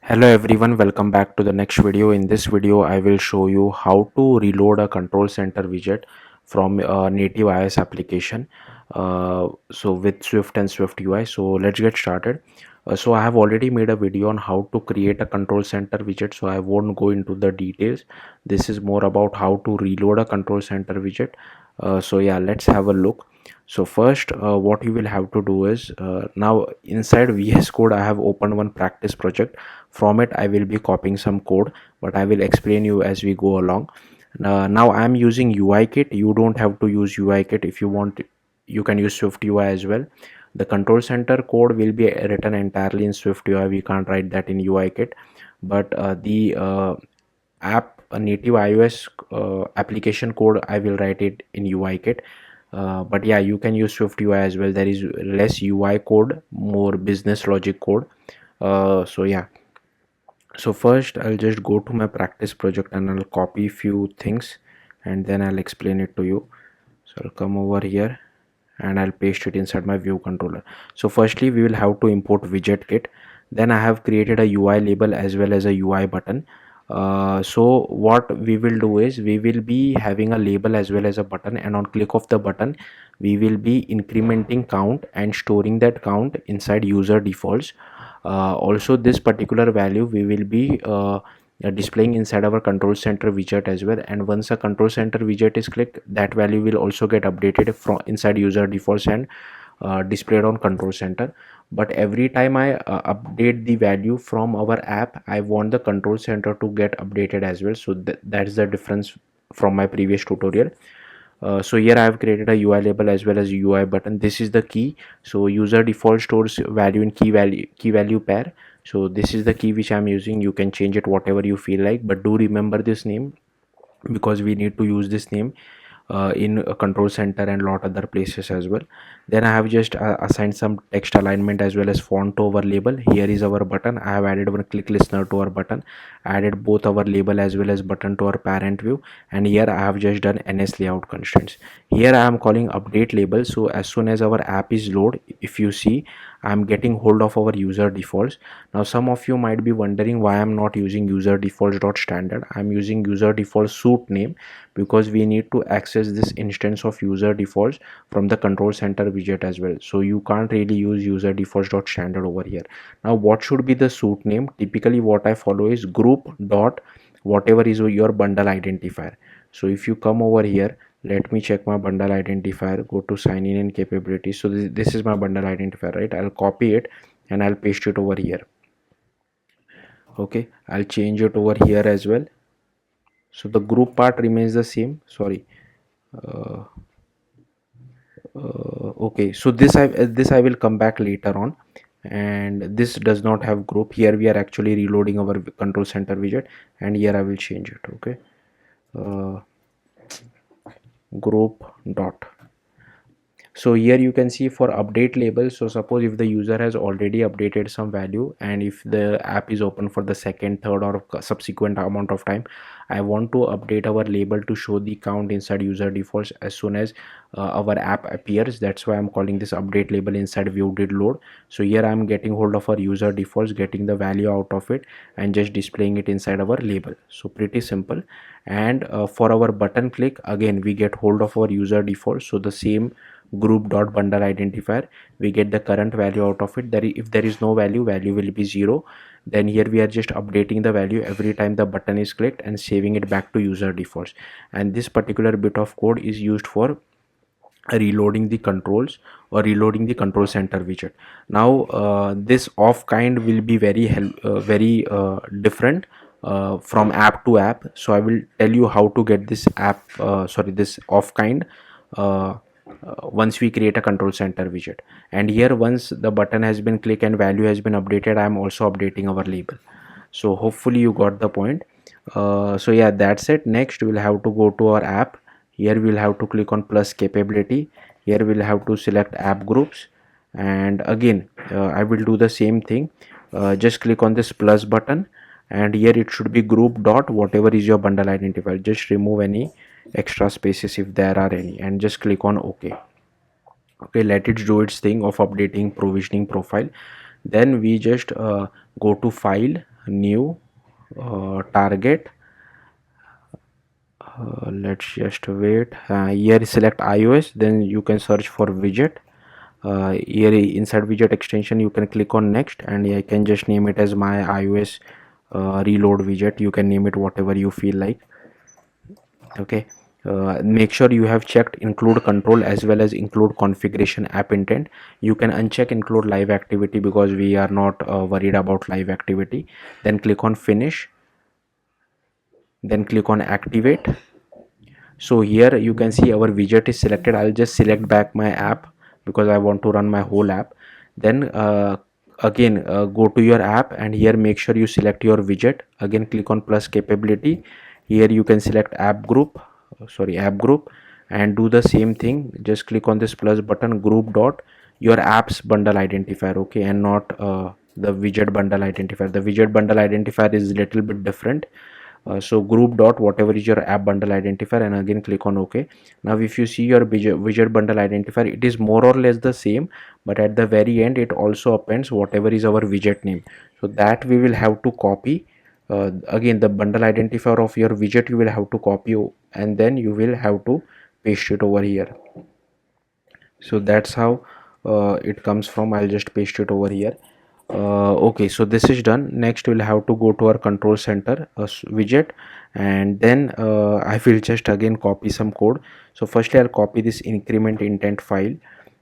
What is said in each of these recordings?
Hello everyone, welcome back to the next video. In this video I will show you how to reload a control center widget from a native iOS application so with Swift and Swift UI. So let's get started. So I have already made a video on how to create a control center widget, so I won't go into the details. This is more about how to reload a control center widget. So yeah, let's have a look. So first what you will have to do is now inside VS Code I have opened one practice project. From it I will be copying some code, but I will explain you as we go along. Now I am using UIKit. You don't have to use UIKit. If you want, you can use Swift UI as well. The control center code will be written entirely in Swift UI. We can't write that in UIKit, but the app a native iOS application code I will write it in UIKit. But yeah, you can use Swift UI as well. There is less UI code, more business logic code. So yeah, so first I'll just go to my practice project and I'll copy few things and then I'll explain it to you. So I'll come over here and I'll paste it inside my view controller. So firstly we will have to import widget kit. Then I have created a UI label as well as a UI button. So what we will do is we will be having a label as well as a button, and on click of the button we will be incrementing count and storing that count inside user defaults. Also this particular value we will be displaying inside our control center widget as well, and once a control center widget is clicked, that value will also get updated from inside user defaults and displayed on control center. But every time I update the value from our app, I want the control center to get updated as well. So that's the difference from my previous tutorial. So here I have created a UI label as well as a UI button. This is the key. So user default stores value in key value pair. So this is the key which I'm using. You can change it whatever you feel like, but do remember this name because we need to use this name in a control center and lot other places as well. Then I have just assigned some text alignment as well as font to our label. Here is our button. I have added one click listener to our button, added both our label as well as button to our parent view, and here I have just done NS layout constraints. Here I am calling update label. So as soon as our app is load, if you see, I am getting hold of our user defaults. Now some of you might be wondering why I'm not using user defaults dot standard. I'm using user default suit name because we need to access this instance of user defaults from the control center widget as well. So you can't really use user defaults dot standard over here. Now what should be the suit name? Typically what I follow is group dot whatever is your bundle identifier. So if you come over here, let me check my bundle identifier, go to sign in and capabilities. So this is my bundle identifier, right? I'll copy it and I'll paste it over here. Okay, I'll change it over here as well. So the group part remains the same. Sorry. Uh, okay, so this I will come back later on, and this does not have group. Here we are actually reloading our control center widget, and here I will change it. Okay, uh, group dot. So here you can see for update label. So suppose if the user has already updated some value and if the app is open for the second, third or subsequent amount of time, I want to update our label to show the count inside user defaults as soon as our app appears. That's why I'm calling this update label inside view did load. So here I'm getting hold of our user defaults, getting the value out of it and just displaying it inside our label. So pretty simple. And for our button click, again we get hold of our user defaults. So the same group dot bundle identifier, we get the current value out of it. If there is no value will be 0. Then here we are just updating the value every time the button is clicked and saving it back to user defaults. And this particular bit of code is used for reloading the controls or reloading the control center widget. Now this off kind will be very different from app to app. So I will tell you how to get this this off kind once we create a control center widget. And here once the button has been clicked and value has been updated, I am also updating our label. So hopefully you got the point. So yeah, that's it. Next we'll have to go to our app. Here we'll have to click on plus capability. Here we'll have to select app groups, and again I will do the same thing. Just click on this plus button, and here it should be group dot whatever is your bundle identifier. Just remove any extra spaces if there are any and just click on OK. Okay, let it do its thing of updating provisioning profile. Then we just go to file, new, target. Let's just wait. Here select iOS, then you can search for widget. Here inside widget extension you can click on next, and I can just name it as my iOS reload widget. You can name it whatever you feel like. Okay, make sure you have checked include control as well as include configuration app intent. You can uncheck include live activity because we are not worried about live activity. Then click on finish, then click on activate. So here you can see our widget is selected. I'll just select back my app because I want to run my whole app. Then again go to your app, and here make sure you select your widget. Again click on plus capability. Here you can select app group, and do the same thing. Just click on this plus button, group dot your apps bundle identifier. Okay, and not the widget bundle identifier. The widget bundle identifier is little bit different. So group dot whatever is your app bundle identifier, and again click on OK. Now if you see your widget bundle identifier, it is more or less the same, but at the very end it also appends whatever is our widget name. So that we will have to copy. Again the bundle identifier of your widget you will have to copy, and then you will have to paste it over here. So that's how it comes from. I'll just paste it over here. Okay, so this is done. Next we'll have to go to our control center widget, and then I will just again copy some code. So firstly I'll copy this increment intent file.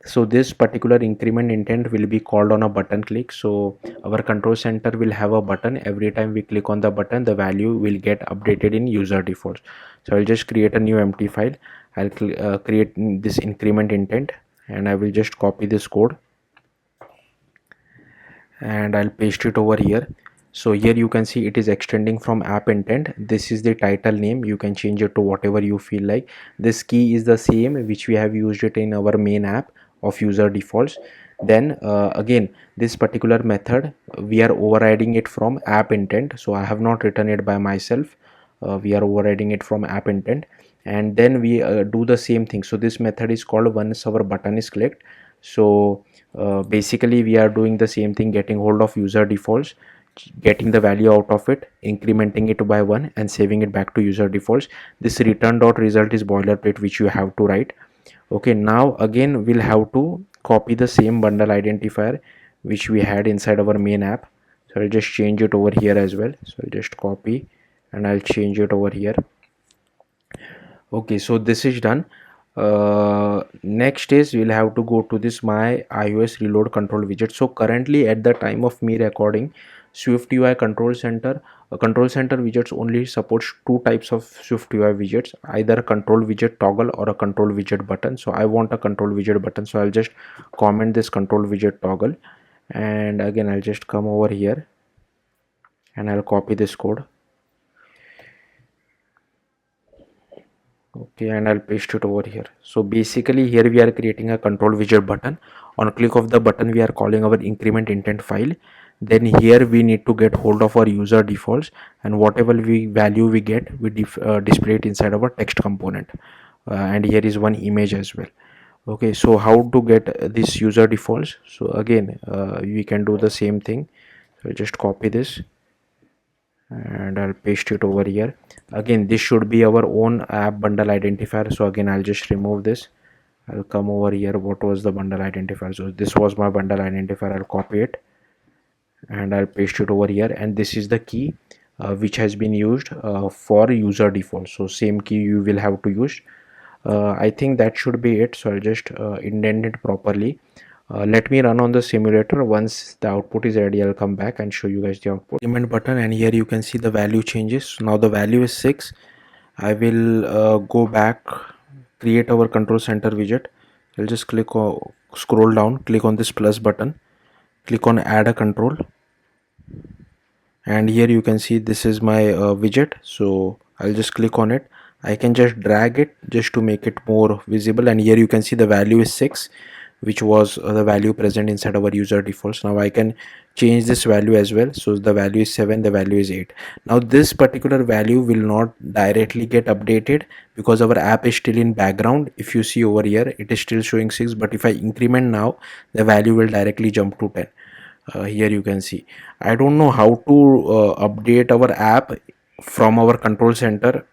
So this particular increment intent will be called on a button click. So our control center will have a button. Every time we click on the button, the value will get updated in user defaults. So I'll just create a new empty file. I'll create this increment intent, and I will just copy this code, and I'll paste it over here. So here you can see it is extending from app intent. This is the title name. You can change it to whatever you feel like. This key is the same which we have used it in our main app of user defaults. Then again this particular method we are overriding it from app intent. So I have not written it by myself. We are overriding it from app intent, and then we do the same thing. So this method is called once our button is clicked. So basically we are doing the same thing, getting hold of user defaults, getting the value out of it, incrementing it by 1, and saving it back to user defaults. This return dot result is boilerplate which you have to write. Okay, now again we'll have to copy the same bundle identifier which we had inside our main app. So I'll just change it over here as well. So I'll just copy and I'll change it over here. Okay, so this is done. Next is we'll have to go to this my iOS reload control widget. So currently at the time of me recording, SwiftUI control center widgets only supports two types of SwiftUI widgets, either a control widget toggle or a control widget button. So I want a control widget button, so I'll just comment this control widget toggle, and again I'll just come over here and I'll copy this code. Okay, and I'll paste it over here. So basically here we are creating a control widget button. On click of the button we are calling our increment intent file. Then here we need to get hold of our user defaults, and whatever value we get, we display it inside our text component. And here is one image as well. Okay, so how to get this user defaults? So again we can do the same thing. So just copy this and I'll paste it over here. Again this should be our own app bundle identifier. So again I'll just remove this. I'll come over here. What was the bundle identifier? So this was my bundle identifier. I'll copy it and I'll paste it over here, and this is the key which has been used for user default. So same key you will have to use. I think that should be it. So I'll just indent it properly. Let me run on the simulator. Once the output is ready, I'll come back and show you guys the output. Element button, and here you can see the value changes. Now the value is 6. I will go back, create our control center widget. I'll just scroll down, click on this plus button, click on add a control, and here you can see this is my widget. So I'll just click on it. I can just drag it just to make it more visible, and here you can see the value is 6, which was the value present inside our user defaults. Now I can change this value as well. So the value is 7, the value is 8. Now this particular value will not directly get updated because our app is still in background. If you see over here, it is still showing 6, but if I increment now, the value will directly jump to 10. Here you can see. I don't know how to update our app from our control center.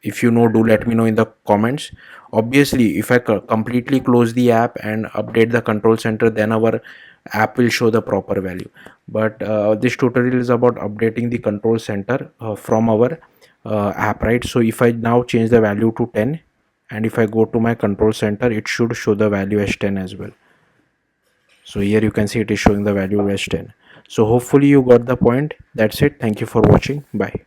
If you know, do let me know in the comments. Obviously, if I completely close the app and update the control center, then our app will show the proper value. But this tutorial is about updating the control center from our app, right? So if I now change the value to 10, and if I go to my control center, it should show the value as 10 as well. So here you can see it is showing the value as 10. So hopefully you got the point. That's it. Thank you for watching. Bye.